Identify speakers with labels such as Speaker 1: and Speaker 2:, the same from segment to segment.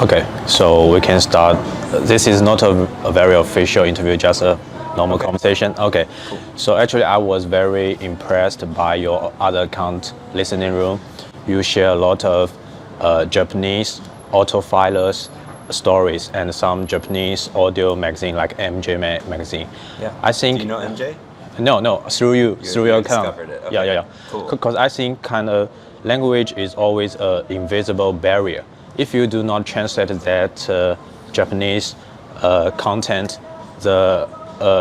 Speaker 1: Okay, so we can start. This is not a very official interview, just a normal conversation. Okay,
Speaker 2: Cool.
Speaker 1: so actually, I was very impressed by your other account, Listening Room. You share a lot of Japanese autophilous stories and some Japanese audio magazine like MJ magazine.
Speaker 2: Yeah.
Speaker 1: I think
Speaker 2: Do you know MJ?
Speaker 1: no, through you, through your
Speaker 2: you
Speaker 1: account.
Speaker 2: discovered it.
Speaker 1: Yeah,
Speaker 2: Okay.
Speaker 1: yeah, yeah.
Speaker 2: Cool.
Speaker 1: Because I think kind of language is always an invisible barrier. If you do not translate that Japanese content, the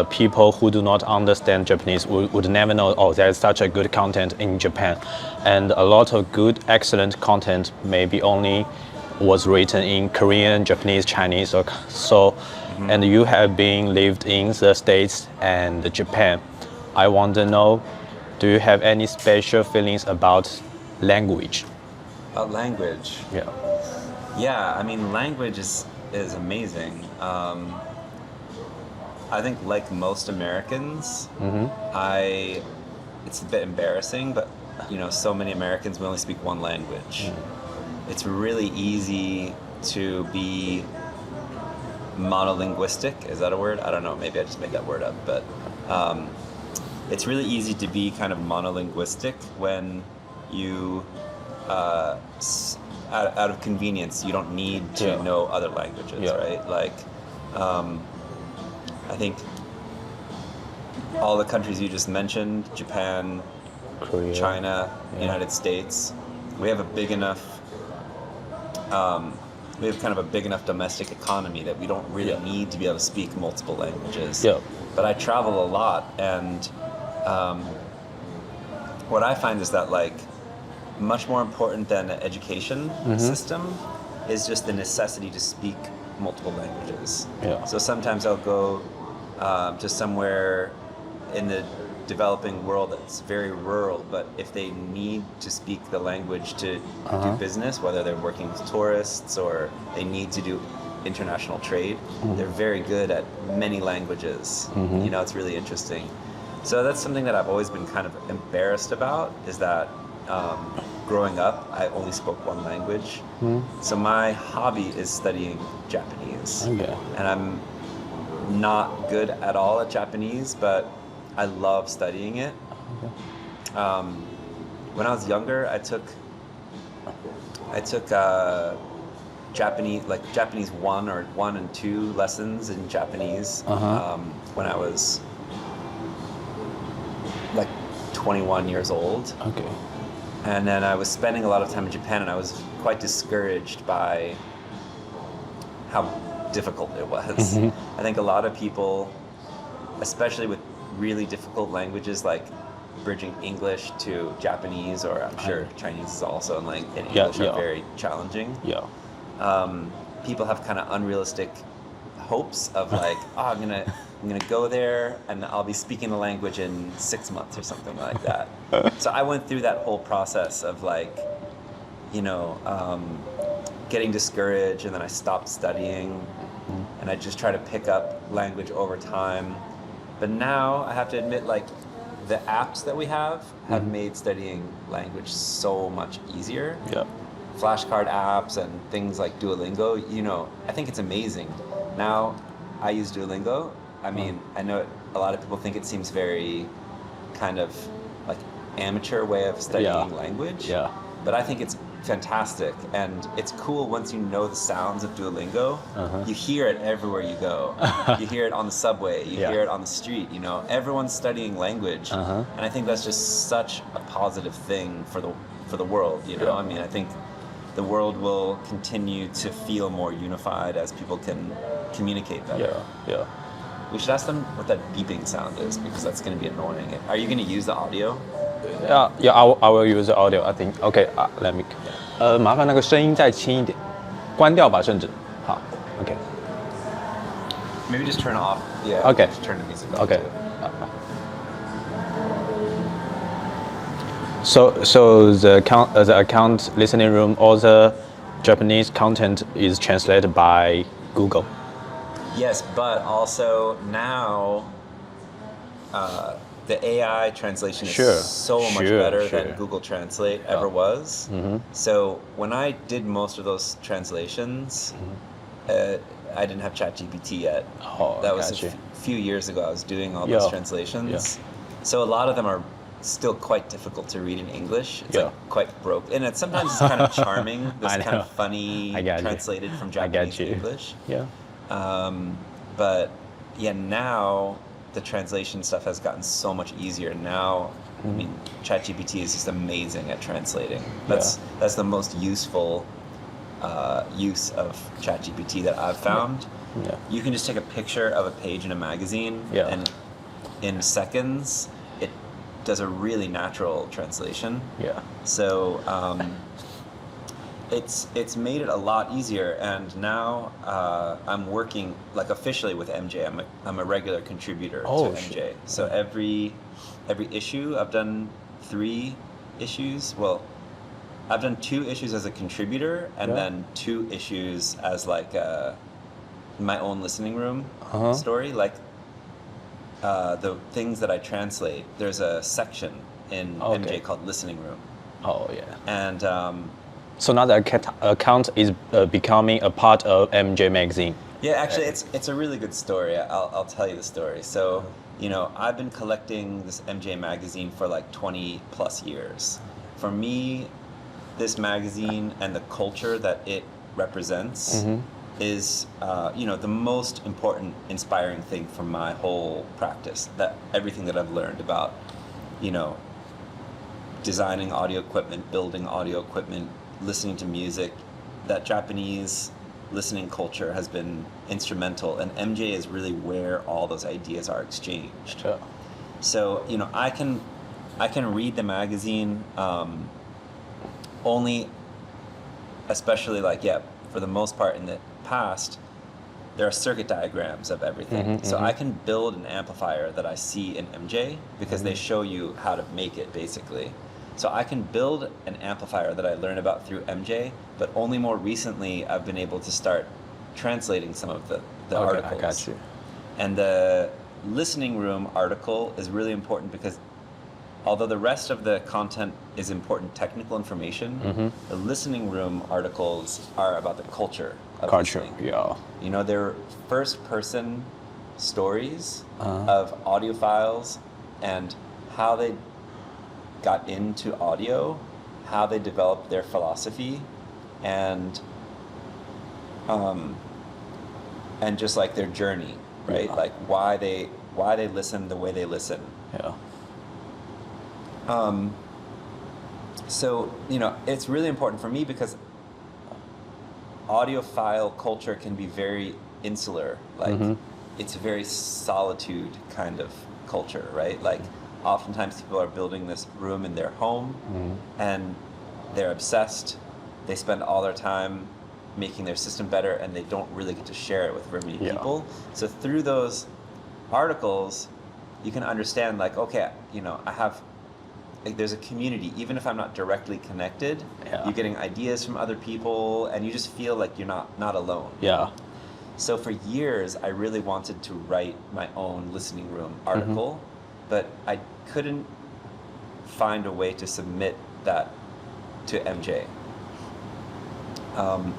Speaker 1: people who do not understand Japanese would never know, oh, there's such a good content in Japan. And a lot of good, excellent content maybe only was written in Korean, Japanese, Chinese, or so. And you have been lived in the States and Japan. I want to know, do you have any special feelings about language?
Speaker 2: About language.
Speaker 1: Yeah.
Speaker 2: Yeah, I mean, language is amazing. I think, like most Americans, it's a bit embarrassing, but so many Americans we only speak one language. It's really easy to be monolinguistic. Is that a word? I don't know. Maybe I just made that word up, but it's really easy to be kind of monolinguistic when you out of convenience, you don't need to know other languages, right? Like, I think all the countries you just mentioned, Japan,
Speaker 1: Korea.
Speaker 2: China, United States, we have a big enough, we have kind of a big enough domestic economy that we don't really need to be able to speak multiple languages.
Speaker 1: Yeah.
Speaker 2: But I travel a lot, and what I find is that, like, much more important than an education system is just the necessity to speak multiple languages.
Speaker 1: Yeah.
Speaker 2: So sometimes I'll go to somewhere in the developing world that's very rural, but if they need to speak the language to do business, whether they're working with tourists or they need to do international trade, they're very good at many languages. It's really interesting. So that's something that I've always been kind of embarrassed about, is that growing up, I only spoke one language. So my hobby is studying Japanese.
Speaker 1: Okay.
Speaker 2: And I'm not good at all at Japanese, but I love studying it. When I was younger, I took Japanese 1 or 1 and 2 lessons in Japanese when I was like 21 years old.
Speaker 1: Okay.
Speaker 2: And then I was spending a lot of time in Japan, and I was quite discouraged by how difficult it was. I think a lot of people, especially with really difficult languages like bridging English to Japanese, or I'm sure Chinese is also, and English are very challenging.
Speaker 1: Yeah.
Speaker 2: People have kind of unrealistic hopes of like, oh, I'm gonna go there and I'll be speaking the language in 6 months or something like that. So I went through that whole process of like, getting discouraged, and then I stopped studying, and I just try to pick up language over time. But now I have to admit, like, the apps that we have made studying language so much easier.
Speaker 1: Yeah.
Speaker 2: Flashcard apps and things like Duolingo, I think it's amazing. Now I use Duolingo. I mean, I know a lot of people think it seems very kind of like amateur way of studying language.
Speaker 1: Yeah.
Speaker 2: But I think it's fantastic, and it's cool once you know the sounds of Duolingo. You hear it everywhere you go. You hear it on the subway, you hear it on the street, everyone's studying language. And I think that's just such a positive thing for the world, I mean, I think the world will continue to feel more unified as people can communicate better.
Speaker 1: Yeah.
Speaker 2: We should ask them what that beeping sound is, because that's going to be annoying. Are you going to use the audio?
Speaker 1: Yeah, I will use the audio, I think. Okay, let me. 麻烦那个声音再轻一点，关掉吧，甚至。好 ，OK.
Speaker 2: Maybe just turn off. Yeah.
Speaker 1: Okay.
Speaker 2: Just turn the music off.
Speaker 1: Okay.
Speaker 2: Too.
Speaker 1: So the account Listening Room, all the Japanese content is translated by Google.
Speaker 2: Yes, but also now the AI translation is
Speaker 1: Sure,
Speaker 2: so much
Speaker 1: sure,
Speaker 2: better
Speaker 1: sure.
Speaker 2: than Google Translate ever was. So when I did most of those translations, I didn't have ChatGPT yet.
Speaker 1: Oh,
Speaker 2: That was
Speaker 1: gotcha.
Speaker 2: Few years ago. I was doing all
Speaker 1: Yeah,
Speaker 2: those translations. So a lot of them are still quite difficult to read in English. It's
Speaker 1: Yeah.
Speaker 2: like quite broke, and sometimes it's kind of charming. This
Speaker 1: I
Speaker 2: kind
Speaker 1: know.
Speaker 2: of funny
Speaker 1: I got you.
Speaker 2: translated from
Speaker 1: I
Speaker 2: Japanese
Speaker 1: got
Speaker 2: to
Speaker 1: you.
Speaker 2: English.
Speaker 1: Yeah.
Speaker 2: But yeah, now the translation stuff has gotten so much easier. Now, I mean, ChatGPT is just amazing at translating. That's the most useful use of ChatGPT that I've found.
Speaker 1: Yeah.
Speaker 2: You can just take a picture of a page in a magazine,
Speaker 1: Yeah.
Speaker 2: and in seconds, it does a really natural translation.
Speaker 1: Yeah.
Speaker 2: So it's made it a lot easier, and now I'm working like officially with MJ. I'm a regular contributor to MJ.
Speaker 1: shit.
Speaker 2: So every issue, I've done 3 issues. Well, I've done 2 issues as a contributor, and then 2 issues as like my own listening room story. Like the things that I translate, there's a section in MJ called Listening Room.
Speaker 1: Oh yeah.
Speaker 2: And
Speaker 1: So now the account is becoming a part of MJ magazine.
Speaker 2: yeah, actually, it's a really good story. I'll tell you the story. So, you know, I've been collecting this MJ magazine for like 20 plus years. For me, this magazine and the culture that it represents is, you know, the most important, inspiring thing for my whole practice. That everything that I've learned about, you know, designing audio equipment, building audio equipment, listening to music, that Japanese listening culture has been instrumental, and MJ is really where all those ideas are exchanged.
Speaker 1: Sure.
Speaker 2: So, you know, I can read the magazine only, especially like, yeah, for the most part in the past, there are circuit diagrams of everything. So I can build an amplifier that I see in MJ because they show you how to make it, basically. So I can build an amplifier that I learned about through MJ, but only more recently I've been able to start translating some of the articles.
Speaker 1: I got you.
Speaker 2: And the listening room article is really important because although the rest of the content is important technical information, the listening room articles are about the culture of listening.
Speaker 1: Yeah.
Speaker 2: You know, they're first-person stories of audiophiles and how they got into audio, how they developed their philosophy, and just like their journey, right?
Speaker 1: Yeah.
Speaker 2: Like why they listen the way they listen.
Speaker 1: Yeah.
Speaker 2: So, you know, it's really important for me because audiophile culture can be very insular. Like, it's a very solitude kind of culture, right? Like, oftentimes people are building this room in their home and they're obsessed. They spend all their time making their system better and they don't really get to share it with very many people. So through those articles, you can understand like, okay, you know, there's a community. Even if I'm not directly connected, you're getting ideas from other people and you just feel like you're not alone.
Speaker 1: Yeah.
Speaker 2: So for years, I really wanted to write my own listening room article, but I couldn't find a way to submit that to MJ.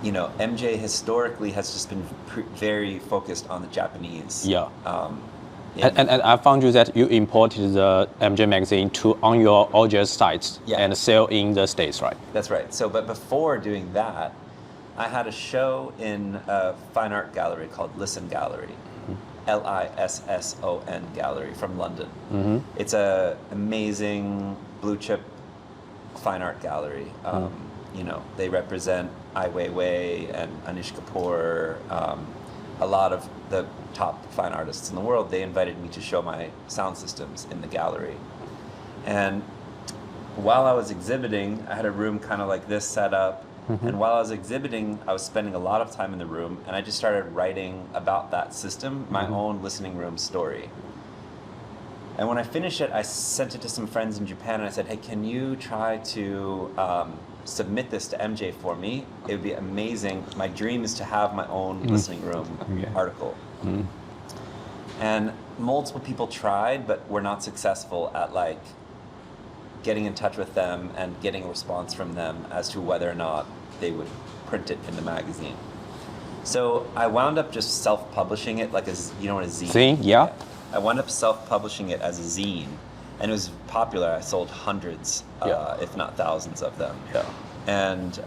Speaker 2: You know, MJ historically has just been very focused on the Japanese.
Speaker 1: Yeah. And I found you that you imported the MJ magazine on your OJS sites and sell in the States, right?
Speaker 2: That's right. So, but before doing that, I had a show in a fine art gallery called Listen Gallery, Lisson Gallery from London. It's a amazing blue chip fine art gallery. You know, they represent Ai Weiwei and Anish Kapoor, a lot of the top fine artists in the world. They invited me to show my sound systems in the gallery. And while I was exhibiting, I had a room kind of like this set up. And while I was exhibiting, I was spending a lot of time in the room, and I just started writing about that system, my own listening room story. And when I finished it, I sent it to some friends in Japan, and I said, hey, can you try to submit this to MJ for me? It would be amazing. My dream is to have my own listening room article. And multiple people tried, but were not successful at like getting in touch with them and getting a response from them as to whether or not they would print it in the magazine. So I wound up just self-publishing it, like what a zine?
Speaker 1: Zine, yeah.
Speaker 2: I wound up self-publishing it as a zine, and it was popular. I sold hundreds, if not thousands of them.
Speaker 1: Yeah.
Speaker 2: And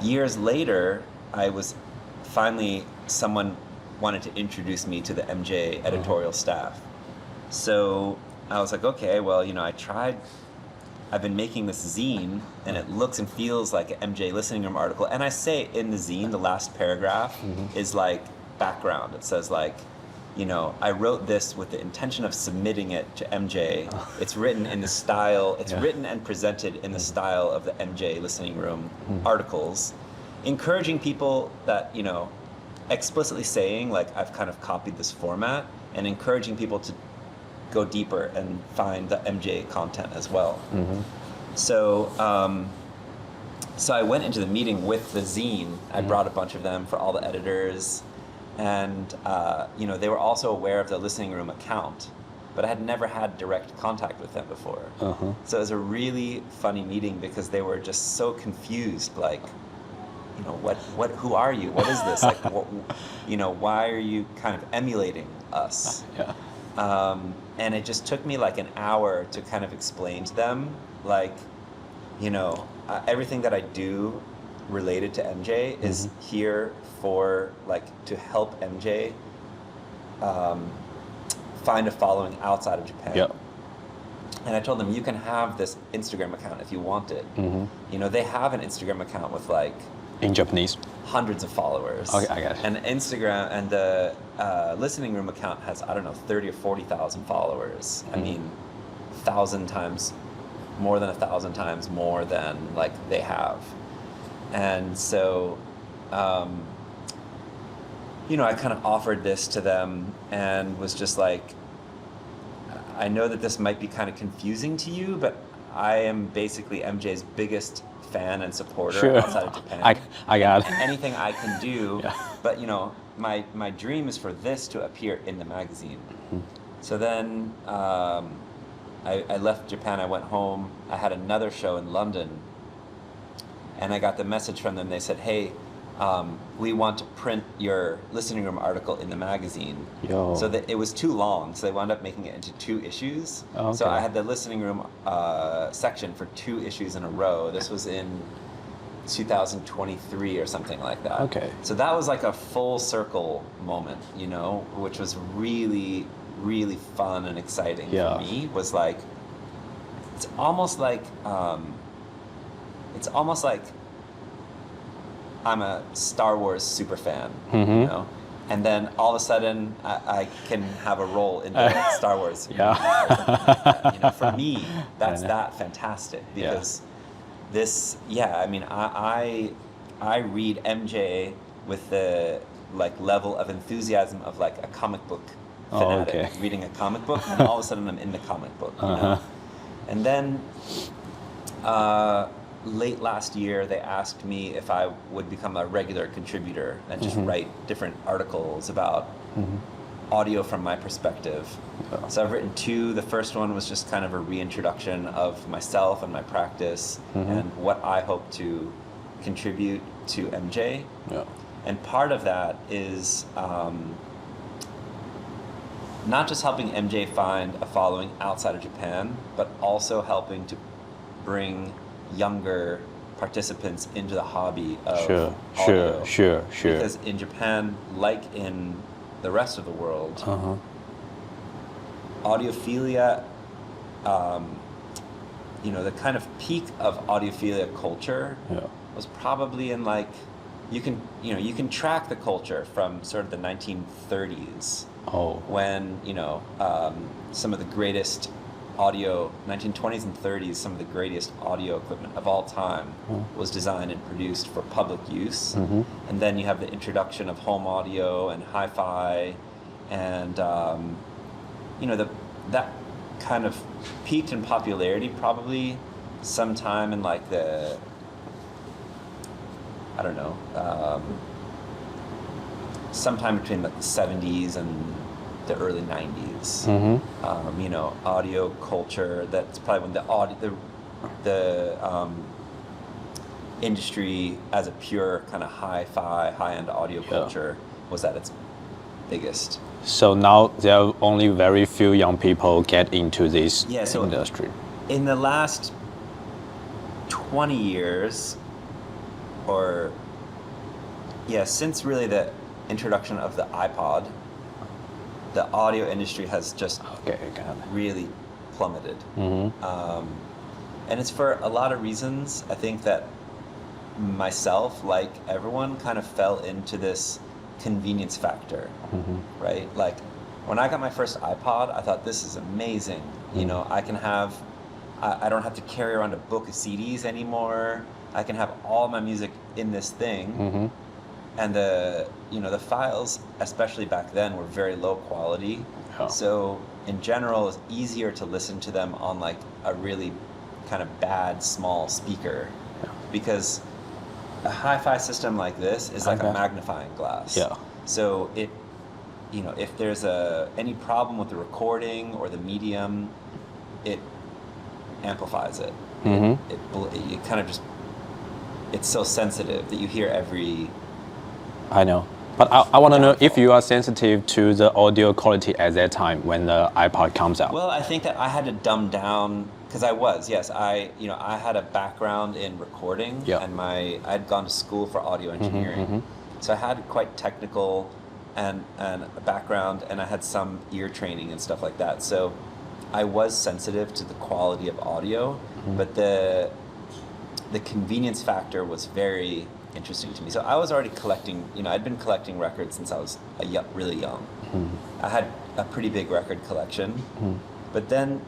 Speaker 2: years later, I was finally, someone wanted to introduce me to the MJ editorial staff. So I was like, okay, well, I've been making this zine, and it looks and feels like an MJ listening room article. And I say in the zine, the last paragraph is like background. It says like, I wrote this with the intention of submitting it to MJ. It's written in the style, written and presented in the style of the MJ listening room articles, encouraging people that, explicitly saying like, I've kind of copied this format, and encouraging people to go deeper and find the MJ content as well. So I went into the meeting with the zine. I brought a bunch of them for all the editors, and they were also aware of the listening room account, but I had never had direct contact with them before. So it was a really funny meeting because they were just so confused, like, who are you? What is this? Like, why are you kind of emulating us?
Speaker 1: Yeah.
Speaker 2: And it just took me like an hour to kind of explain to them, like, everything that I do related to MJ is here for like to help MJ find a following outside of Japan.
Speaker 1: Yeah.
Speaker 2: And I told them, you can have this Instagram account if you want it. They have an Instagram account with like
Speaker 1: in Japanese,
Speaker 2: hundreds of followers.
Speaker 1: Okay, I got it.
Speaker 2: And Instagram and the listening room account has, I don't know, 30 or 40,000 followers. I mean, 1,000 times, more than 1,000 times more than like they have. And so, I kind of offered this to them and was just like, I know that this might be kind of confusing to you, but I am basically MJ's biggest fan and supporter outside of Japan.
Speaker 1: I got it.
Speaker 2: And anything I can do, but my dream is for this to appear in the magazine. So then I left Japan, I went home, I had another show in London, and I got the message from them. They said, hey, we want to print your listening room article in the magazine.
Speaker 1: Yo.
Speaker 2: So that it was too long, so they wound up making it into 2 issues.
Speaker 1: Okay.
Speaker 2: So I had the listening room section for 2 issues in a row. This was in 2023 or something like that.
Speaker 1: Okay.
Speaker 2: So that was like a full circle moment, which was really, really fun and exciting for me. Was like, it's almost like I'm a Star Wars super fan, and then all of a sudden I can have a role in the Star Wars. For me, that's that fantastic because this, I read MJ with the like level of enthusiasm of like a comic book fanatic reading a comic book, and all of a sudden I'm in the comic book, and then. Late last year, they asked me if I would become a regular contributor and just write different articles about audio from my perspective. So I've written 2. The first one was just kind of a reintroduction of myself and my practice and what I hope to contribute to MJ.
Speaker 1: Yeah.
Speaker 2: And part of that is not just helping MJ find a following outside of Japan, but also helping to bring younger participants into the hobby of audio.
Speaker 1: Sure.
Speaker 2: Because in Japan, like in the rest of the world, audiophilia, the kind of peak of audiophilia culture was probably in like, you can track the culture from sort of the 1930s. When, some of the greatest 1920s and 30s, some of the greatest audio equipment of all time was designed and produced for public use. And then you have the introduction of home audio and hi-fi, and that kind of peaked in popularity probably sometime in like the, sometime between like the 70s and the early 90s. You know, audio culture, that's probably when the industry as a pure kind of hi-fi, high-end audio culture was at its biggest.
Speaker 1: So now there are only very few young people get into this industry.
Speaker 2: In the last 20 years, since really the introduction of the iPod, the audio industry has just really plummeted. And it's for a lot of reasons. I think that myself, like everyone, kind of fell into this convenience factor, right? Like when I got my first iPod, I thought, this is amazing. You know, I don't have to carry around a book of CDs anymore. I can have all my music in this thing. And the files, especially back then, were very low quality. So in general, it's easier to listen to them on like a really kind of bad small speaker, because a hi-fi system like this is like a magnifying glass. So it, you know, if there's any problem with the recording or the medium, it amplifies it. It kind of just, it's so sensitive that you hear every...
Speaker 1: I know. But I want to know if you are sensitive to the audio quality at that time when the iPod comes out.
Speaker 2: Well, I think that I had to dumb down, because I was, yes. I had a background in recording, and I'd gone to school for audio engineering. So I had quite technical and a background, and I had some ear training and stuff like that. So I was sensitive to the quality of audio, but the convenience factor was very interesting to me. So I was already collecting, I'd been collecting records since I was really young. I had a pretty big record collection, but then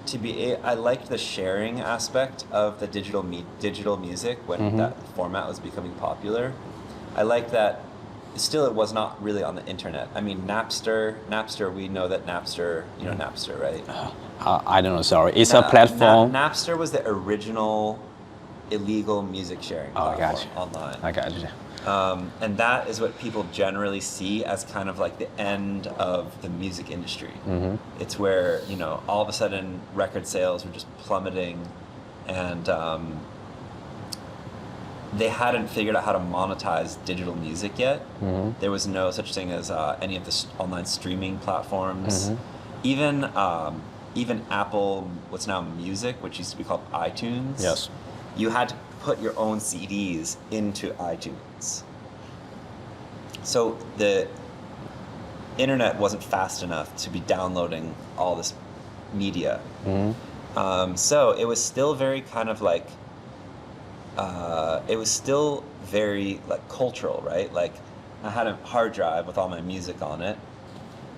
Speaker 2: I liked the sharing aspect of the digital music when that format was becoming popular. I liked that. Still, it was not really on the internet. I mean, Napster, we know that Napster, you know Napster, right?
Speaker 1: I don't know, sorry. It's a platform.
Speaker 2: Napster was the original illegal music sharing platform online.
Speaker 1: I got you.
Speaker 2: And that is what people generally see as kind of like the end of the music industry. It's where, all of a sudden record sales were just plummeting, and they hadn't figured out how to monetize digital music yet. There was no such thing as any of the online streaming platforms. Even Apple, what's now Music, which used to be called iTunes.
Speaker 1: Yes.
Speaker 2: You had to put your own CDs into iTunes. So the internet wasn't fast enough to be downloading all this media. So it was still very kind of like, it was still very like cultural, right? Like I had a hard drive with all my music on it,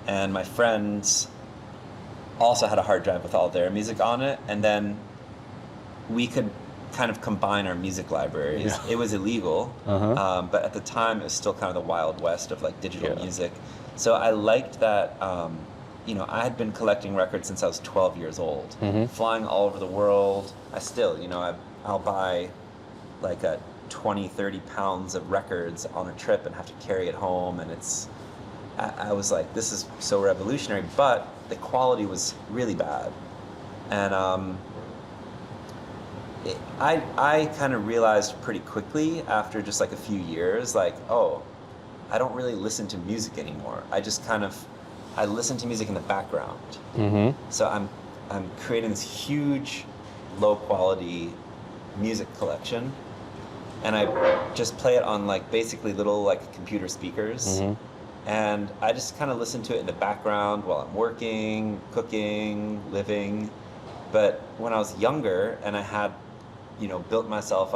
Speaker 2: and my friends also had a hard drive with all their music on it, and then we could kind of combine our music libraries. It was illegal, but at the time it was still kind of the Wild West of like digital music. So I liked that, I had been collecting records since I was 12 years old, flying all over the world. I still, I'll buy like 20, 30 pounds of records on a trip and have to carry it home, and I was like, this is so revolutionary, but the quality was really bad. And I kind of realized pretty quickly after just like a few years, like, oh, I don't really listen to music anymore. I listen to music in the background. So I'm creating this huge, low quality music collection, and I just play it on like basically little like computer speakers. And I just kind of listen to it in the background while I'm working, cooking, living. But when I was younger and I had, built myself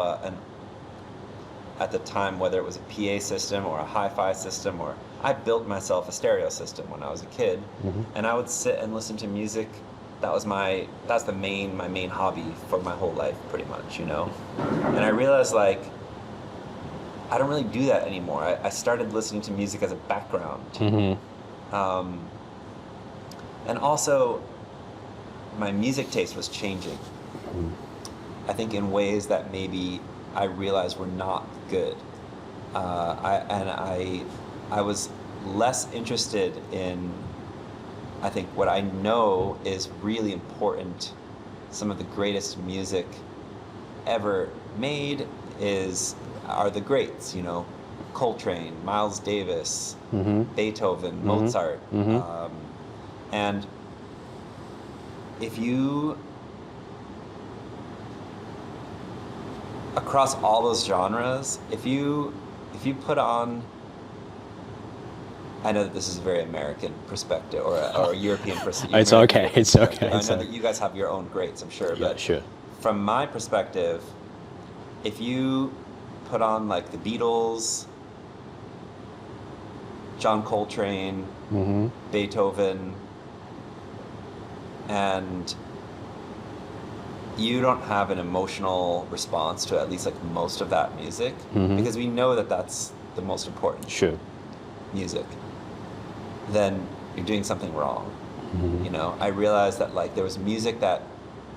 Speaker 2: at the time, whether it was a PA system or a hi-fi system, or I built myself a stereo system when I was a kid, and I would sit and listen to music. That's my main hobby for my whole life, pretty much, And I realized like, I don't really do that anymore. I started listening to music as a background. And also, my music taste was changing. I think in ways that maybe I realized were not good. I was less interested in I think what I know is really important. Some of the greatest music ever made are the greats, you know, Coltrane, Miles Davis, Beethoven, Mozart, and if you, across all those genres, if you put on, I know that this is a very American perspective or a European perspective.
Speaker 1: It's okay. It's okay.
Speaker 2: I know that you guys have your own greats, I'm sure.
Speaker 1: Yeah,
Speaker 2: but
Speaker 1: sure.
Speaker 2: From my perspective, if you put on like the Beatles, John Coltrane, Beethoven, and you don't have an emotional response to at least like most of that music, because we know that that's the most important music, then you're doing something wrong. You know, I realized that like there was music that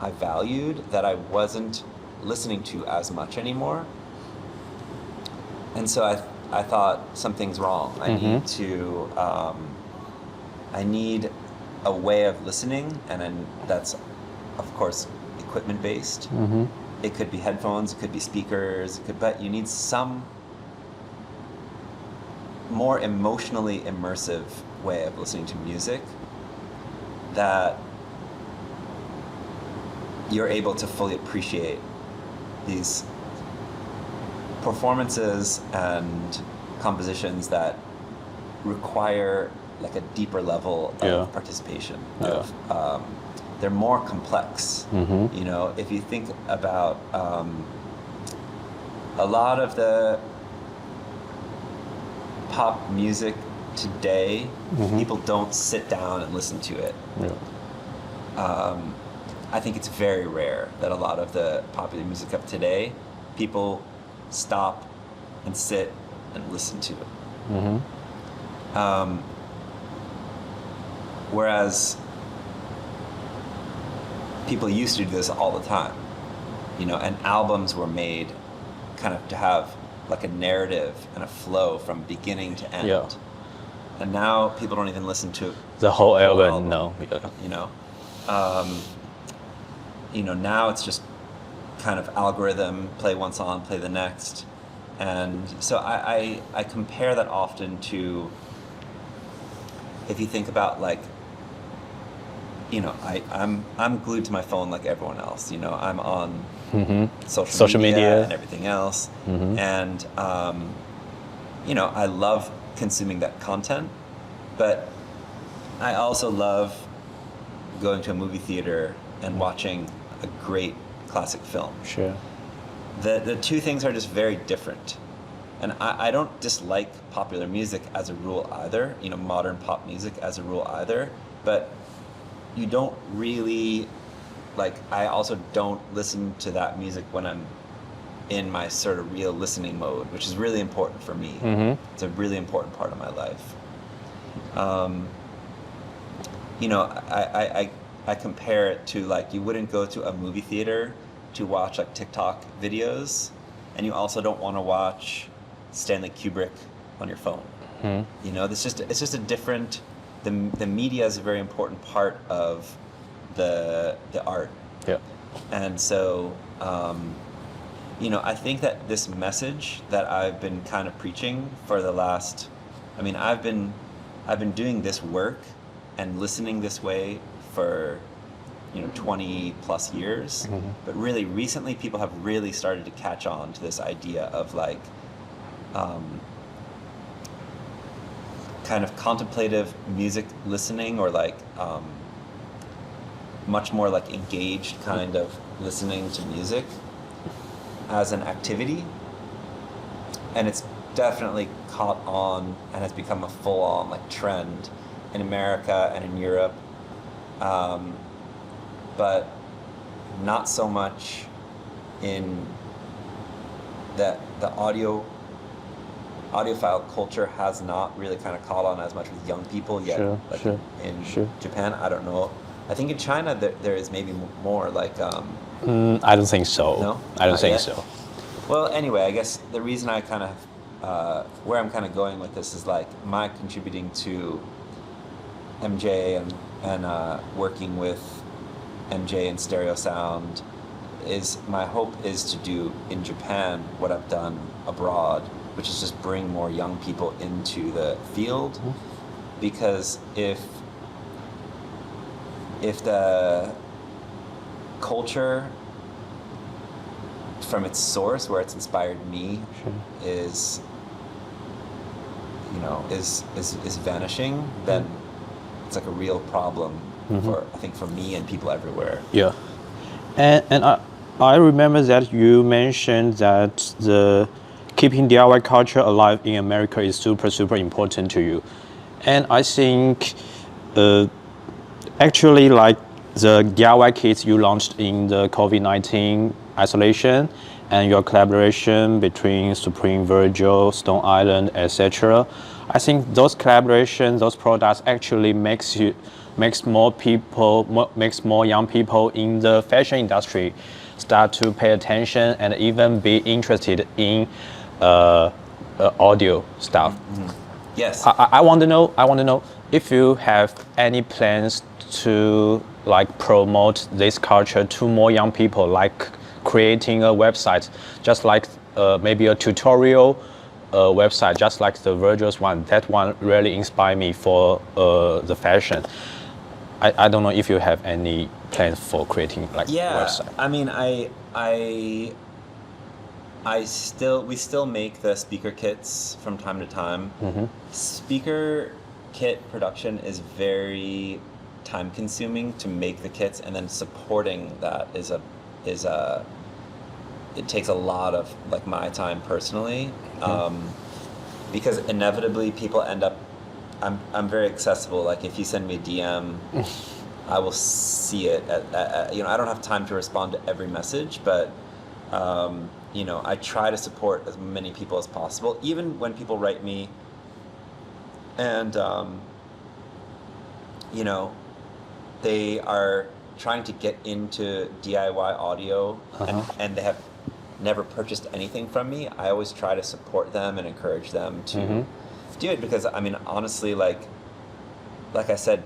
Speaker 2: I valued that I wasn't listening to as much anymore, and so I thought something's wrong. I need a way of listening, and then that's of course equipment based. It could be headphones, it could be speakers, but you need some more emotionally immersive way of listening to music that you're able to fully appreciate these performances and compositions that require like a deeper level of participation. They're more complex. You know, if you think about a lot of the pop music today, people don't sit down and listen to it. I think it's very rare that a lot of the popular music of today, people stop and sit and listen to it. Whereas people used to do this all the time, you know, and albums were made kind of to have like a narrative and a flow from beginning to end. And now people don't even listen to
Speaker 1: the whole album. No.
Speaker 2: You know, now it's just kind of algorithm, play one song, play the next. And so I compare that often to, if you think about like, you know, I'm glued to my phone like everyone else. You know, I'm on social media and everything else. And, you know, I love consuming that content, but I also love going to a movie theater and watching a great classic film. The two things are just very different. And I don't dislike popular music as a rule either, you know, modern pop music as a rule either, but you don't really, like, I also don't listen to that music when I'm in my sort of real listening mode, which is really important for me. It's a really important part of my life. You know, I compare it to like, you wouldn't go to a movie theater to watch like TikTok videos, and you also don't want to watch Stanley Kubrick on your phone. You know, it's just a different. The media is a very important part of the art. And so, you know, I think that this message that I've been kind of preaching for the last, I mean, I've been doing this work and listening this way for, you know, 20 plus years. But really recently people have really started to catch on to this idea of like, kind of contemplative music listening, or like much more like engaged kind of listening to music as an activity. And it's definitely caught on and has become a full-on like trend in America and in Europe, but not so much in the audiophile culture has not really kind of caught on as much with young people yet. In Japan, I don't know. I think in China there is maybe more like.
Speaker 1: I don't think so.
Speaker 2: No,
Speaker 1: I don't think so.
Speaker 2: Well, anyway, I guess the reason I kind of where I'm kind of going with this is like my contributing to MJ and and working with MJ and Stereo Sound, is my hope is to do in Japan what I've done abroad, which is just bring more young people into the field. Because if the culture from its source, where it's inspired me, is vanishing, then it's like a real problem for, I think, for me and people everywhere.
Speaker 1: Yeah, and I remember that you mentioned that the keeping DIY culture alive in America is super important to you, and I think actually like the DIY kits you launched in the COVID-19 isolation and your collaboration between Supreme, Virgil, Stone Island, etc. I think those collaborations, those products actually makes more young people in the fashion industry start to pay attention and even be interested in audio stuff.
Speaker 2: Yes.
Speaker 1: I want to know if you have any plans to like promote this culture to more young people, like creating a website, just like maybe a tutorial website, just like the Virgil's one. That one really inspired me for the fashion. I don't know if you have any plans for creating like a website.
Speaker 2: I mean, we still make the speaker kits from time to time. Speaker kit production is very time consuming to make the kits, and then supporting that it takes a lot of like my time personally, because inevitably people end up, I'm very accessible. Like if you send me a DM, I will see it. I don't have time to respond to every message, but I try to support as many people as possible, even when people write me and they are trying to get into DIY audio and they have never purchased anything from me. I always try to support them and encourage them to do it, because I mean, honestly, like I said,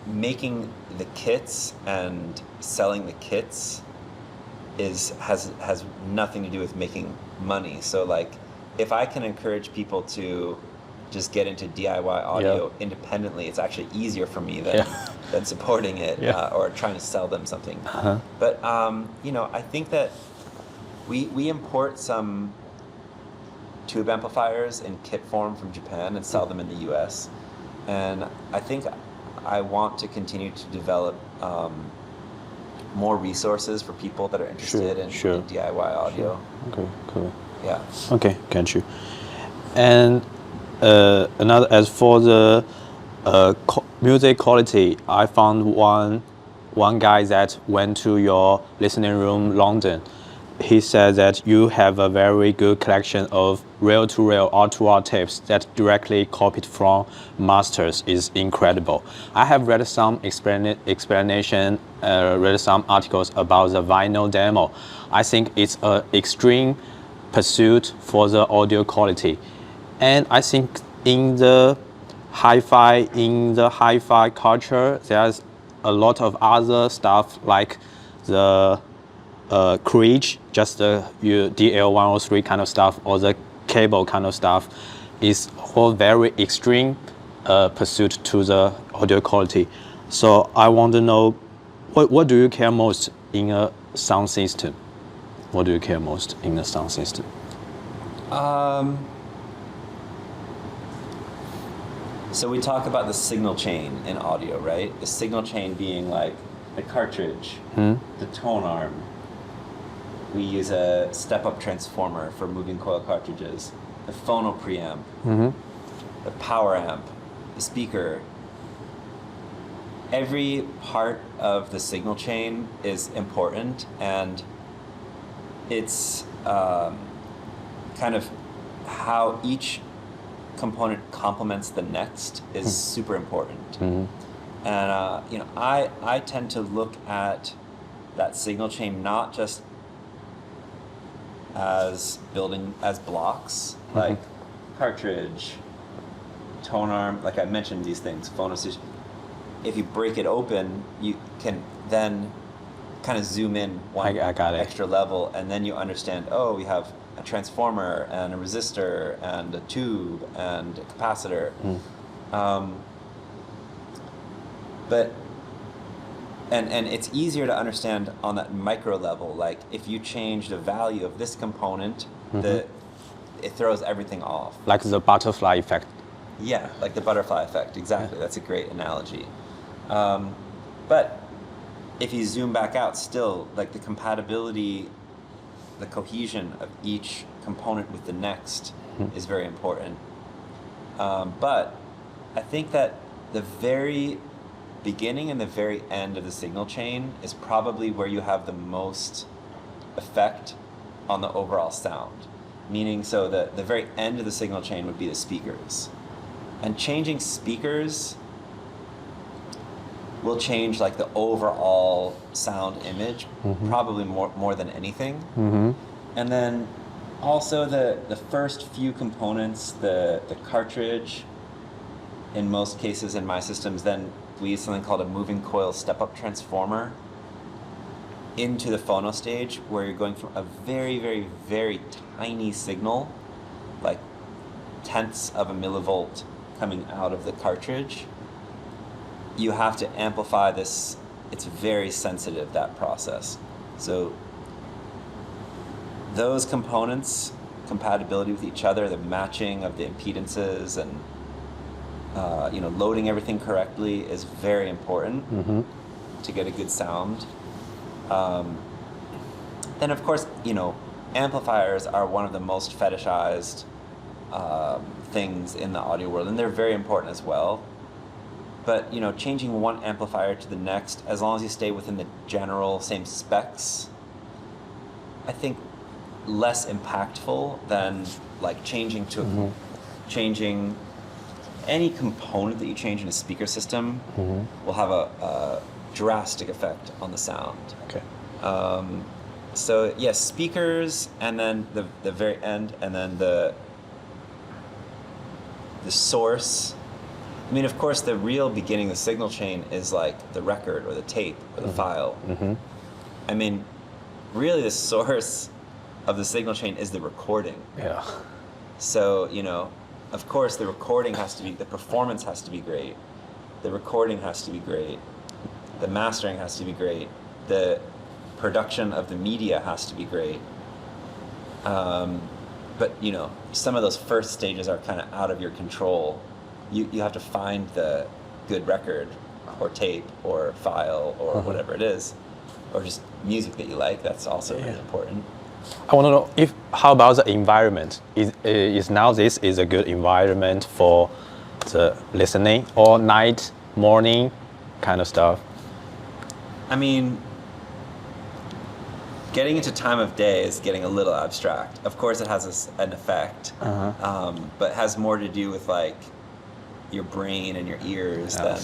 Speaker 2: making the kits and selling the kits has nothing to do with making money. So like, if I can encourage people to just get into DIY audio independently, it's actually easier for me than supporting it or trying to sell them something. But I think that we import some tube amplifiers in kit form from Japan and sell them in the US. And I think I want to continue to develop more resources for people that are interested in DIY audio.
Speaker 1: Okay, cool.
Speaker 2: Yeah.
Speaker 1: Okay, got you. And another, as for the music quality, I found one guy that went to your listening room, London. He said that you have a very good collection of reel-to-reel, R2R tapes that directly copied from masters. Is incredible. I have read some explanation, read some articles about the vinyl demo. I think it's an extreme pursuit for the audio quality. And I think in the hi-fi culture, there's a lot of other stuff like the Creech, just the DL103 kind of stuff, or the cable kind of stuff, is all very extreme pursuit to the audio quality. So I want to know, what do you care most in a sound system? What do you care most in a sound system?
Speaker 2: So we talk about the signal chain in audio, right? The signal chain being like the cartridge, the tone arm. We use a step-up transformer for moving coil cartridges, the phono preamp, the power amp, the speaker. Every part of the signal chain is important, and it's kind of how each component complements the next is super important. And I tend to look at that signal chain not just as blocks, like cartridge, tone arm, like I mentioned these things, phono station. if you break it open, you can then kind of zoom in one
Speaker 1: I got it.
Speaker 2: extra level, and then you understand, oh, we have a transformer and a resistor and a tube and a capacitor. But and it's easier to understand on that micro level. Like if you change the value of this component, it throws everything off.
Speaker 1: Like the butterfly effect.
Speaker 2: Yeah, like the butterfly effect. Exactly. That's a great analogy. But if you zoom back out, still, like the compatibility, the cohesion of each component with the next is very important. But I think that the very beginning and the very end of the signal chain is probably where you have the most effect on the overall sound. Meaning, so the very end of the signal chain would be the speakers. And changing speakers will change like the overall sound image, probably more than anything. And then also the first few components, the cartridge, in most cases in my systems, then we use something called a moving coil step-up transformer into the phono stage, where you're going from a very, very, very tiny signal, like tenths of a millivolt coming out of the cartridge. You have to amplify this. It's very sensitive, that process. So those components, compatibility with each other, the matching of the impedances, and loading everything correctly is very important to get a good sound. Then of course, amplifiers are one of the most fetishized things in the audio world, and they're very important as well. But changing one amplifier to the next, as long as you stay within the general same specs, I think less impactful than like changing any component that you change in a speaker system will have a drastic effect on the sound.
Speaker 1: Okay.
Speaker 2: So yes, speakers, and then the very end, and then the source. I mean, of course, the real beginning of the signal chain is like the record or the tape or the file. I mean, really the source of the signal chain is the recording.
Speaker 1: Yeah.
Speaker 2: So, of course, the recording has to be, the performance has to be great. The recording has to be great. The mastering has to be great. The production of the media has to be great. But, some of those first stages are kind of out of your control. You have to find the good record or tape or file or whatever it is, or just music that you like. That's also really important.
Speaker 1: I want to know how about the environment? Is now this is a good environment for the listening, or night, morning, kind of stuff?
Speaker 2: I mean, getting into time of day is getting a little abstract. Of course, it has an effect, but has more to do with like your brain and your ears than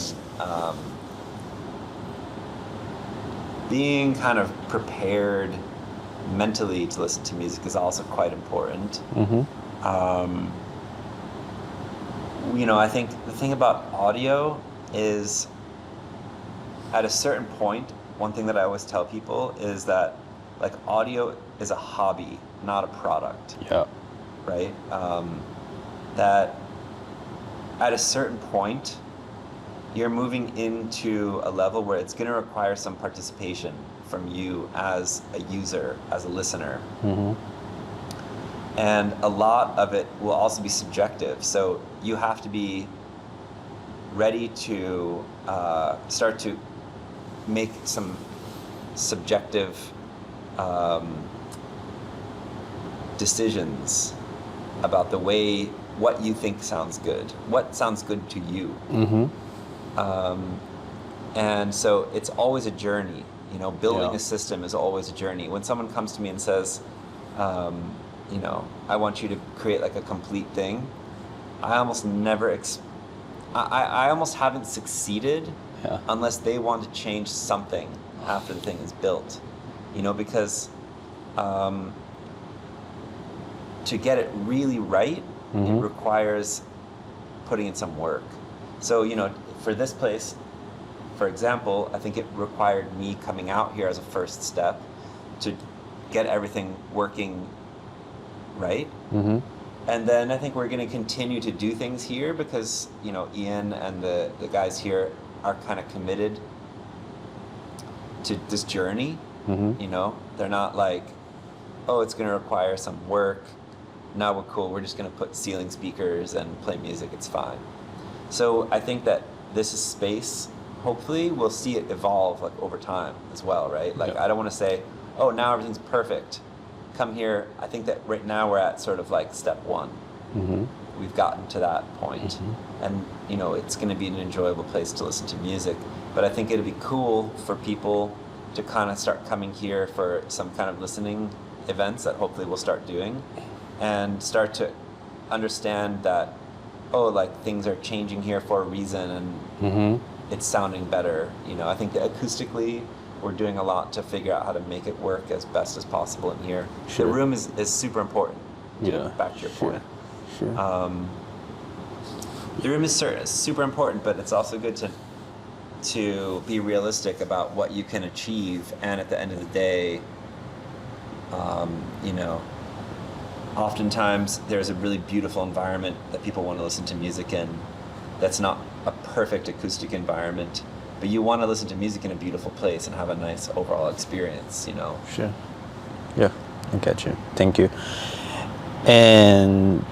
Speaker 2: being kind of prepared mentally to listen to music is also quite important. I think the thing about audio is, at a certain point, one thing that I always tell people is that like audio is a hobby, not a product.
Speaker 1: Yeah.
Speaker 2: Right? That at a certain point, you're moving into a level where it's going to require some participation from you as a user, as a listener. And a lot of it will also be subjective. So you have to be ready to start to make some subjective decisions about the way, what you think sounds good, what sounds good to you. And so it's always a journey. Building a system is always a journey. When someone comes to me and says, I want you to create like a complete thing, I almost never, I almost haven't succeeded unless they want to change something after the thing is built. Because to get it really right, it requires putting in some work. So, for this place, for example, I think it required me coming out here as a first step to get everything working right. And then I think we're going to continue to do things here because, you know, Ian and the guys here are kind of committed to this journey. You know, they're not like, oh, it's going to require some work. Now we're cool. We're just going to put ceiling speakers and play music. It's fine. So I think that this is space. Hopefully we'll see it evolve like over time as well, right? Like I don't want to say, oh, now everything's perfect. Come here. I think that right now we're at sort of like step one. We've gotten to that point. And, you know, it's going to be an enjoyable place to listen to music. But I think it'd be cool for people to kind of start coming here for some kind of listening events that hopefully we'll start doing and start to understand that, oh, like things are changing here for a reason and it's sounding better. You know, I think that acoustically we're doing a lot to figure out how to make it work as best as possible in here. The room is super important. Back to your point. The room is super important, but it's also good to be realistic about what you can achieve. And at the end of the day, you know, oftentimes there's a really beautiful environment that people want to listen to music in that's not a perfect acoustic environment, but you want to listen to music in a beautiful place and have a nice overall experience, you know?
Speaker 1: Yeah, I get you. Thank you. And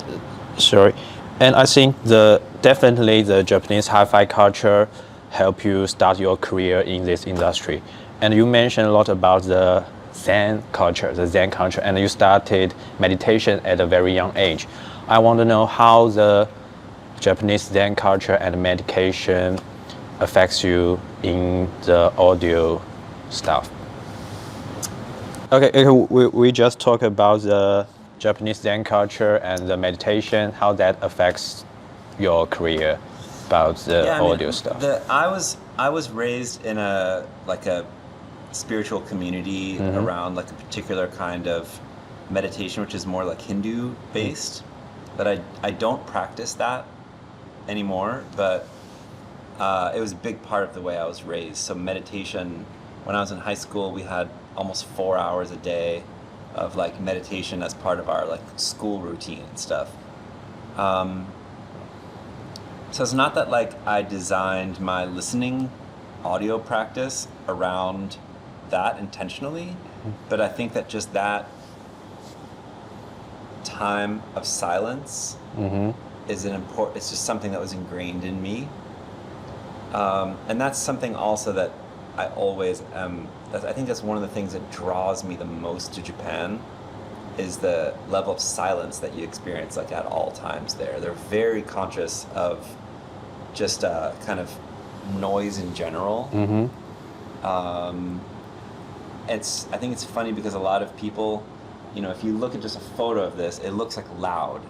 Speaker 1: I think definitely the Japanese hi-fi culture help you start your career in this industry. And you mentioned a lot about the Zen culture, and you started meditation at a very young age. I want to know how the Japanese Zen culture and meditation affects you in the audio stuff. Okay, we just talked about the Japanese Zen culture and the meditation, how that affects your career about the audio stuff.
Speaker 2: I was raised in a spiritual community around like a particular kind of meditation, which is more like Hindu based, but I don't practice that anymore, but it was a big part of the way I was raised. So meditation, when I was in high school, we had almost 4 hours a day of like meditation as part of our like school routine and stuff. So it's not that like I designed my listening audio practice around that intentionally, but I think that just that time of silence is it's just something that was ingrained in me. And that's something also that I always am, I think that's one of the things that draws me the most to Japan, is the level of silence that you experience like at all times there. They're very conscious of just kind of noise in general. I think it's funny because a lot of people, you know, if you look at just a photo of this, it looks like loud.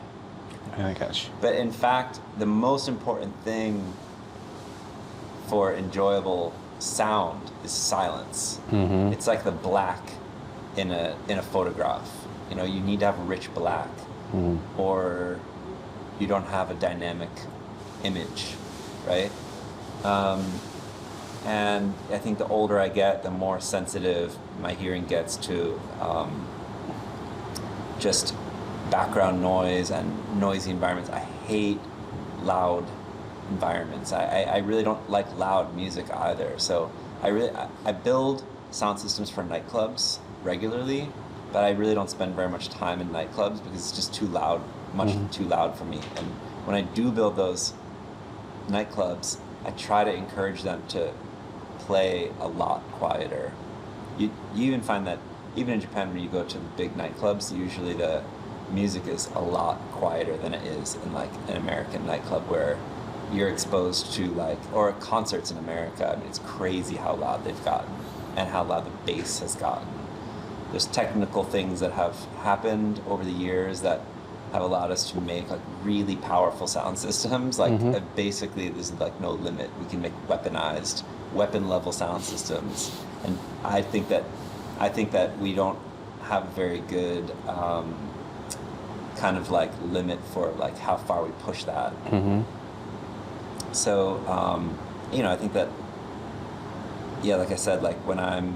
Speaker 1: I guess.
Speaker 2: But in fact, the most important thing for enjoyable sound is silence. It's like the black in a photograph. You know, you need to have rich black, or you don't have a dynamic image, right? And I think the older I get, the more sensitive my hearing gets to just background noise and noisy environments. I hate loud environments. I really don't like loud music either. So I build sound systems for nightclubs regularly, but I really don't spend very much time in nightclubs because it's just too loud, too loud for me. And when I do build those nightclubs, I try to encourage them to play a lot quieter. You even find that even in Japan, when you go to the big nightclubs, usually the music is a lot quieter than it is in like an American nightclub where you're exposed to like, or concerts in America. I mean, it's crazy how loud they've gotten and how loud the bass has gotten. There's technical things that have happened over the years that have allowed us to make like really powerful sound systems. Like basically there's like no limit. We can make weaponized, weapon level sound systems. And I think that we don't have a very good kind of like limit for like how far we push that. So, you know, I think that yeah, like I said, like when I'm,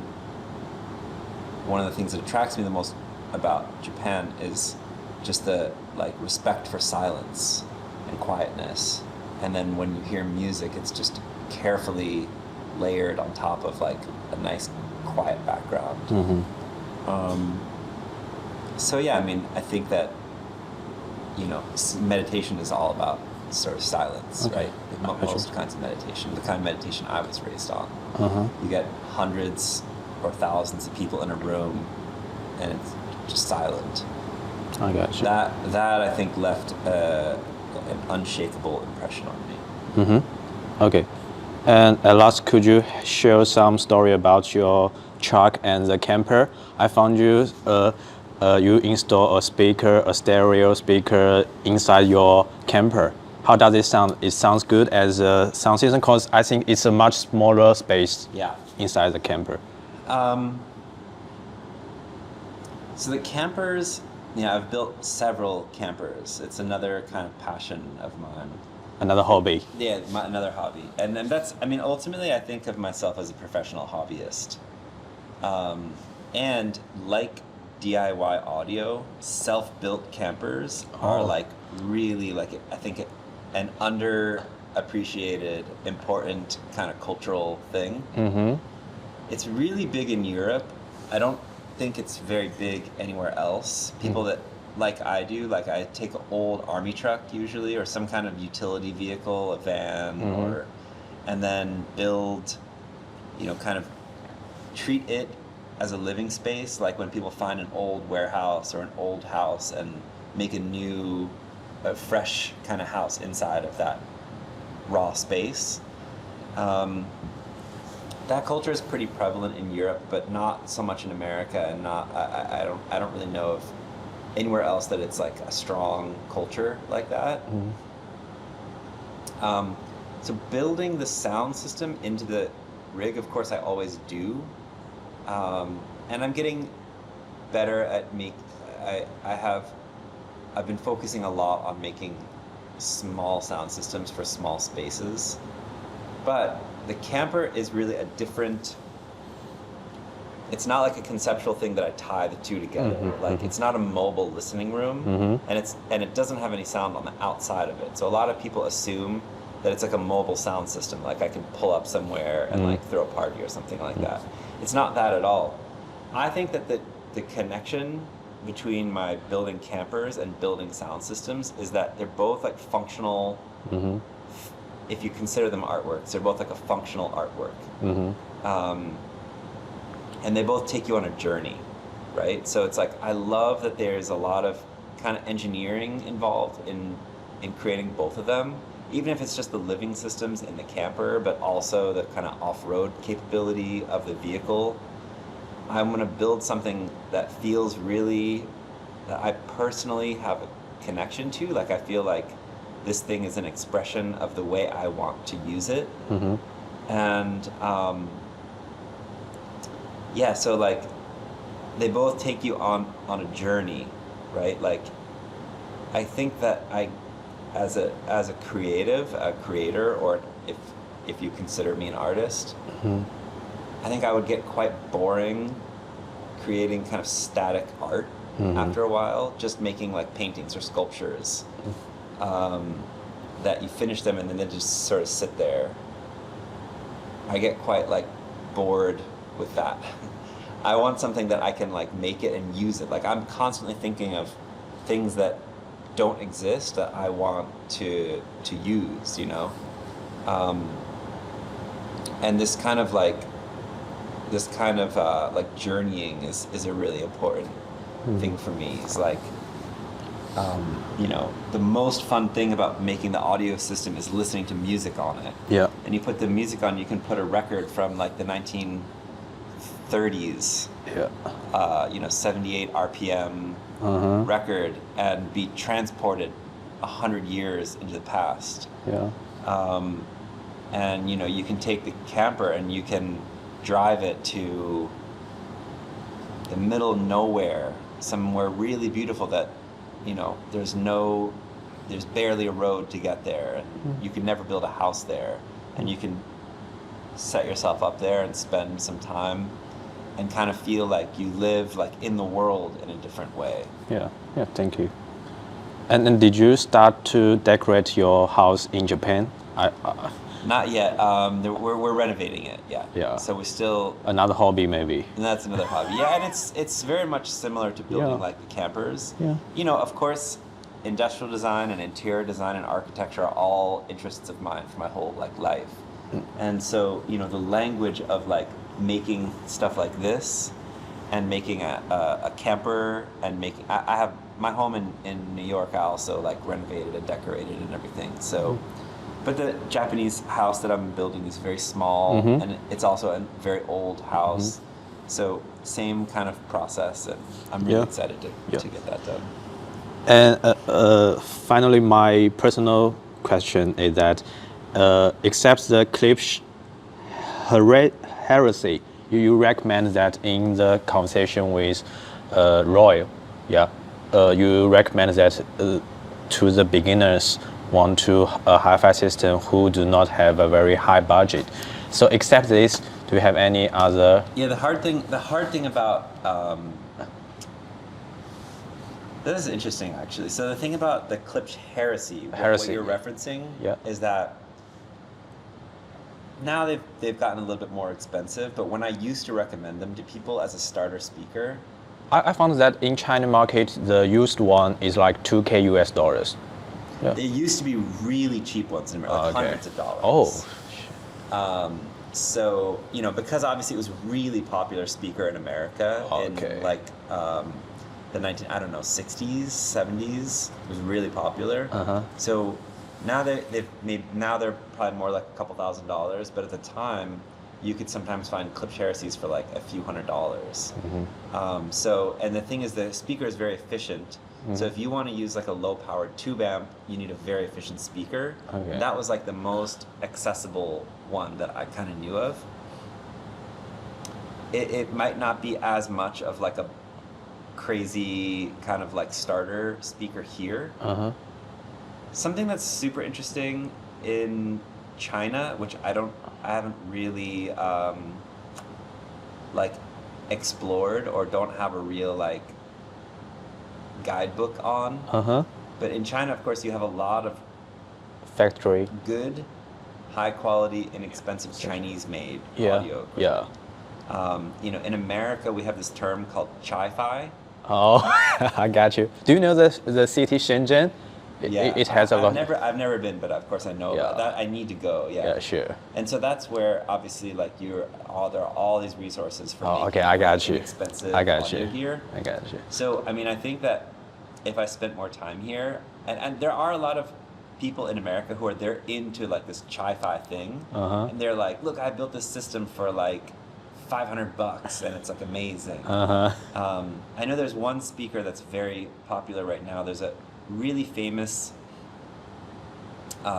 Speaker 2: one of the things that attracts me the most about Japan is just the like respect for silence and quietness. And then when you hear music, it's just carefully layered on top of like a nice quiet background. So yeah, I mean, I think that, you know, meditation is all about sort of silence, right? Most kinds of meditation, the kind of meditation I was raised on. You get hundreds or thousands of people in a room, and it's just silent.
Speaker 1: I got you.
Speaker 2: That I think left an unshakable impression on me.
Speaker 1: Okay. And at last, could you share some story about your truck and the camper? I found you you install a speaker, a stereo speaker inside your camper. How does it sound? It sounds good as a sound system, because I think it's a much smaller space
Speaker 2: Yeah.
Speaker 1: inside the camper.
Speaker 2: So the campers, yeah, I've built several campers. It's another kind of passion of mine.
Speaker 1: Another hobby.
Speaker 2: Yeah, another hobby. And that's, I mean, ultimately I think of myself as a professional hobbyist. And like DIY audio, self-built campers are like really like, I think an underappreciated, important kind of cultural thing. It's really big in Europe. I don't think it's very big anywhere else. People that, like I do, like I take an old army truck usually, or some kind of utility vehicle, a van, and then build, you know, kind of treat it as a living space, like when people find an old warehouse or an old house and make a fresh kind of house inside of that raw space. That culture is pretty prevalent in Europe, but not so much in America, and I don't really know of anywhere else that it's like a strong culture like that. So building the sound system into the rig, of course, I always do, and I'm getting better at I've been focusing a lot on making small sound systems for small spaces, but the camper is really a different. It's not like a conceptual thing that I tie the two together. Like it's not a mobile listening room, and it doesn't have any sound on the outside of it. So a lot of people assume that it's like a mobile sound system, like I can pull up somewhere and like throw a party or something like that. It's not that at all. I think that the connection between my building campers and building sound systems is that they're both like functional. If you consider them artworks, they're both like a functional artwork. And they both take you on a journey, right? So it's like, I love that there's a lot of kind of engineering involved in creating both of them, even if it's just the living systems in the camper, but also the kind of off-road capability of the vehicle. I'm gonna build something that feels really, that I personally have a connection to. Like I feel like this thing is an expression of the way I want to use it. And yeah, so like they both take you on a journey, right? Like I think that I, as a creator, or if you consider me an artist, I think I would get quite boring creating kind of static art after a while, just making like paintings or sculptures that you finish them and then they just sort of sit there. I get quite like bored with that. I want something that I can like make it and use it. Like I'm constantly thinking of things that don't exist that I want to use, you know? And this kind of like journeying is a really important thing for me. It's like, you know, the most fun thing about making the audio system is listening to music on it.
Speaker 1: Yeah.
Speaker 2: And you put the music on, you can put a record from like the 1930s, you know, 78 RPM record, and be transported 100 years into the past.
Speaker 1: Yeah.
Speaker 2: And you know, you can take the camper and you can drive it to the middle of nowhere, somewhere really beautiful that, you know, there's barely a road to get there, and you can never build a house there, and you can set yourself up there and spend some time and kind of feel like you live like in the world in a different way.
Speaker 1: Yeah, yeah, thank you. And did you start to decorate your house in Japan?
Speaker 2: Not yet. We're renovating it. Yeah.
Speaker 1: Yeah.
Speaker 2: So we still.
Speaker 1: Another hobby maybe.
Speaker 2: And that's another hobby. Yeah, and it's very much similar to building
Speaker 1: Yeah.
Speaker 2: like the campers.
Speaker 1: Yeah.
Speaker 2: You know, of course, industrial design and interior design and architecture are all interests of mine for my whole like life. And so, you know, the language of like making stuff like this and making a camper and making I have my home in New York. I also like renovated and decorated and everything. So but the Japanese house that I'm building is very small, and it's also a very old house. So same kind of process, and I'm really
Speaker 1: Yeah.
Speaker 2: excited to get that done.
Speaker 1: And finally, my personal question is that, except the Klipsch heresy, you recommend that in the conversation with Roy, yeah, you recommend that to the beginners want to a hi-fi system who do not have a very high budget. So except this, do you have any other?
Speaker 2: Yeah, the hard thing about this is interesting actually. So the thing about the Klipsch heresy, what you're referencing,
Speaker 1: Yeah.
Speaker 2: is that now they've gotten a little bit more expensive. But when I used to recommend them to people as a starter speaker,
Speaker 1: I found that in China market, the used one is like $2,000 US. Yeah.
Speaker 2: there used to be really cheap ones in America, like
Speaker 1: Okay.
Speaker 2: hundreds of dollars.
Speaker 1: Oh.
Speaker 2: So, you know, because obviously it was a really popular speaker in America
Speaker 1: Okay.
Speaker 2: in like the 60s, 70s. It was really popular.
Speaker 1: Uh-huh.
Speaker 2: So now now they're probably more like a couple $1,000s, but at the time you could sometimes find Klipsch heresies for like a few $100s. So, and the thing is the speaker is very efficient. So if you want to use like a low powered tube amp, you need a very efficient speaker.
Speaker 1: Okay.
Speaker 2: And that was like the most accessible one that I kind of knew of. It might not be as much of like a crazy kind of like starter speaker here.
Speaker 1: Uh-huh.
Speaker 2: Something that's super interesting in China, which I haven't really like explored or don't have a real like guidebook on.
Speaker 1: Uh-huh.
Speaker 2: But in China, of course, you have a lot of
Speaker 1: Factory.
Speaker 2: good, high quality, inexpensive Chinese made
Speaker 1: Yeah.
Speaker 2: audio.
Speaker 1: Yeah.
Speaker 2: You know, in America, we have this term called Chi-Fi.
Speaker 1: Oh, I got you. Do you know the city Shenzhen? It has a lot.
Speaker 2: I've never been, but of course I know about that. I need to go. Yeah.
Speaker 1: Yeah, sure.
Speaker 2: And so that's where obviously like there are all these resources for making,
Speaker 1: Okay, I got you.
Speaker 2: inexpensive
Speaker 1: I got
Speaker 2: audio
Speaker 1: you.
Speaker 2: gear.
Speaker 1: I got you.
Speaker 2: So I mean, I think that if I spent more time here, and there are a lot of people in America who they're into like this Chi-Fi thing, and they're like, look, I built this system for like $500 and it's like amazing. I know there's one speaker that's very popular right now. There's a really famous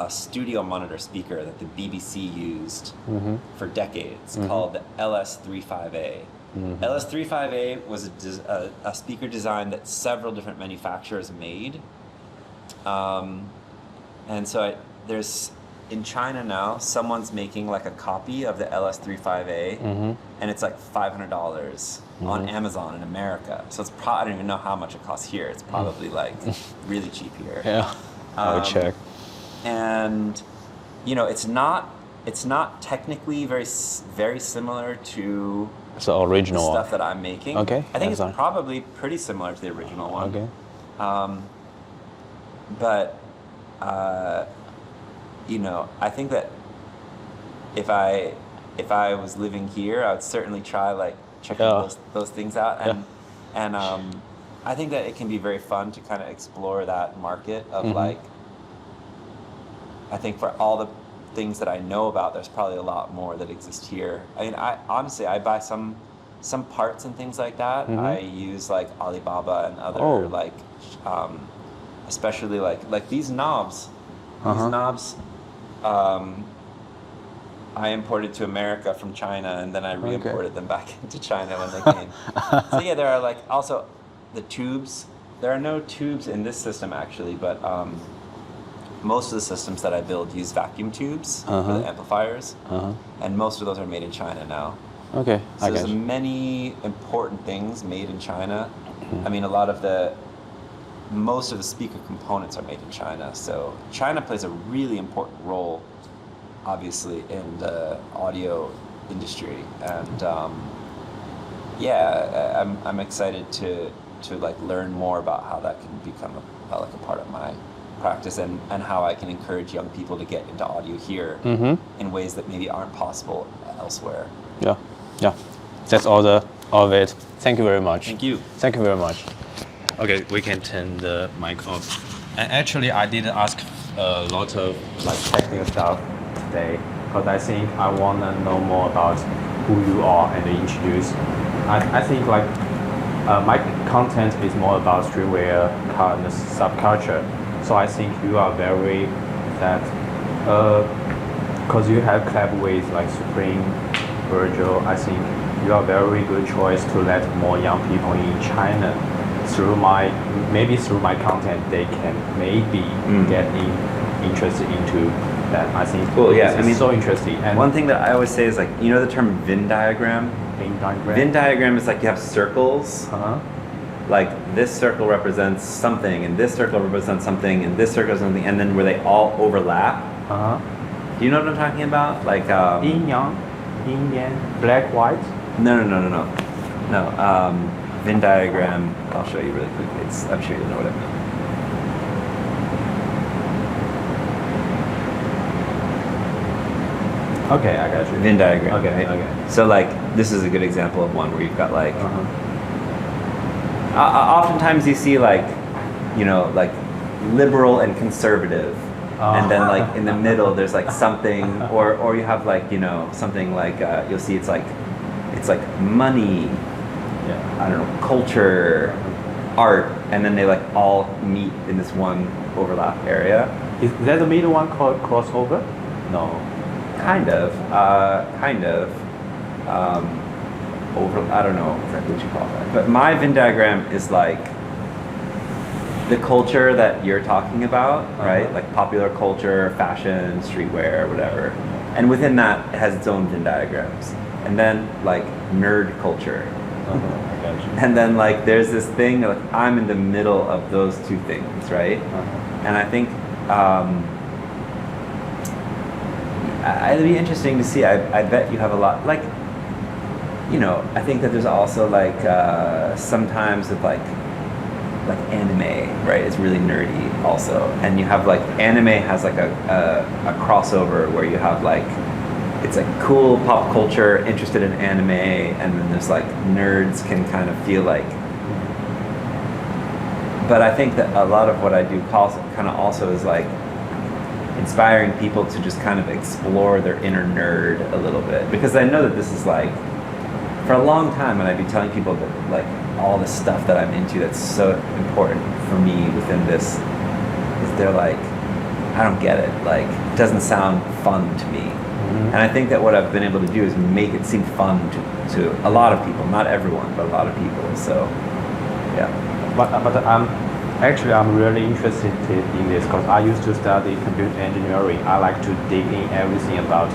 Speaker 2: studio monitor speaker that the BBC used for decades called the LS35A. LS35A was a speaker design that several different manufacturers made. And so there's in China now, someone's making like a copy of the LS35A, and it's like $500 on Amazon in America. So it's I don't even know how much it costs here. It's probably like really cheap here.
Speaker 1: Yeah. I will check.
Speaker 2: And you know, it's not technically very similar to
Speaker 1: It's the original
Speaker 2: the
Speaker 1: one.
Speaker 2: stuff that I'm making.
Speaker 1: Okay,
Speaker 2: I think
Speaker 1: that's
Speaker 2: it's
Speaker 1: fine.
Speaker 2: probably pretty similar to the original one.
Speaker 1: Okay.
Speaker 2: But you know, I think that if I was living here, I would certainly try like checking those things out, and I think that it can be very fun to kind of explore that market of like. I think for all the things that I know about, there's probably a lot more that exist here. I mean, I honestly buy some parts and things like that. I use like Alibaba and other like, especially like these knobs. These knobs, I imported to America from China, and then I re-imported them back into China when they came. So yeah, there are like also the tubes. There are no tubes in this system actually, but most of the systems that I build use vacuum tubes for the amplifiers, and most of those are made in China now.
Speaker 1: Okay,
Speaker 2: So
Speaker 1: I
Speaker 2: there's
Speaker 1: guess.
Speaker 2: many important things made in China. I mean, most of the speaker components are made in China. So China plays a really important role, obviously, in the audio industry. And I'm excited to like learn more about how that can become a part of my practice, and how I can encourage young people to get into audio here in ways that maybe aren't possible elsewhere.
Speaker 1: Yeah, yeah. That's all of it. Thank you very much.
Speaker 2: Thank you.
Speaker 1: Thank you very much. Okay, we can turn the mic off. And actually, I didn't ask a lot of like technical stuff today because I think I want to know more about who you are and introduce. I think like my content is more about streetwear and subculture. So I think you are very that because you have collab with like Supreme, Virgil. I think you are very good choice to let more young people in China through my content they can maybe get interested into that. I think
Speaker 2: Cool, yeah.
Speaker 1: this is so interesting. And
Speaker 2: One thing that I always say is like, you know the term Venn diagram?
Speaker 1: Venn diagram.
Speaker 2: Venn diagram is like you have circles. Like this circle represents something, and this circle represents something, and this circle is something, and then where they all overlap. Do you know what I'm talking about? Like
Speaker 1: Yin yang, black white.
Speaker 2: No. Venn diagram. I'll show you really quickly. I'm sure you know what I mean.
Speaker 1: Okay, I got you.
Speaker 2: Venn diagram.
Speaker 1: Okay,
Speaker 2: right?
Speaker 1: okay.
Speaker 2: So like this is a good example of one where you've got like. Oftentimes you see like, you know, like liberal and conservative, and then like in the middle there's like something, or you have like, you know, something like you'll see it's like money, I don't know, culture, art, and then they like all meet in this one overlap area.
Speaker 1: Is that the middle one called crossover? No.
Speaker 2: Kind of. I don't know exactly what you call that. But my Venn diagram is like the culture that you're talking about, right? Like popular culture, fashion, streetwear, whatever. And within that, it has its own Venn diagrams. And then like nerd culture.
Speaker 1: I got you.
Speaker 2: And then like there's this thing, like I'm in the middle of those two things, right? And I think it'd be interesting to see. I bet you have a lot, like, you know, I think that there's also like sometimes with like anime, right? It's really nerdy also, and you have like anime has like a crossover where you have like it's like cool pop culture interested in anime, and then there's like nerds can kind of feel like. But I think that a lot of what I do kind of also is like inspiring people to just kind of explore their inner nerd a little bit, because I know that this is like. For a long time, and I'd be telling people that like all the stuff that I'm into that's so important for me within this is they're like, I don't get it. Like, it doesn't sound fun to me. And I think that what I've been able to do is make it seem fun to a lot of people, not everyone, but a lot of people. So, yeah.
Speaker 1: But I'm really interested in this because I used to study computer engineering. I like to dig in everything about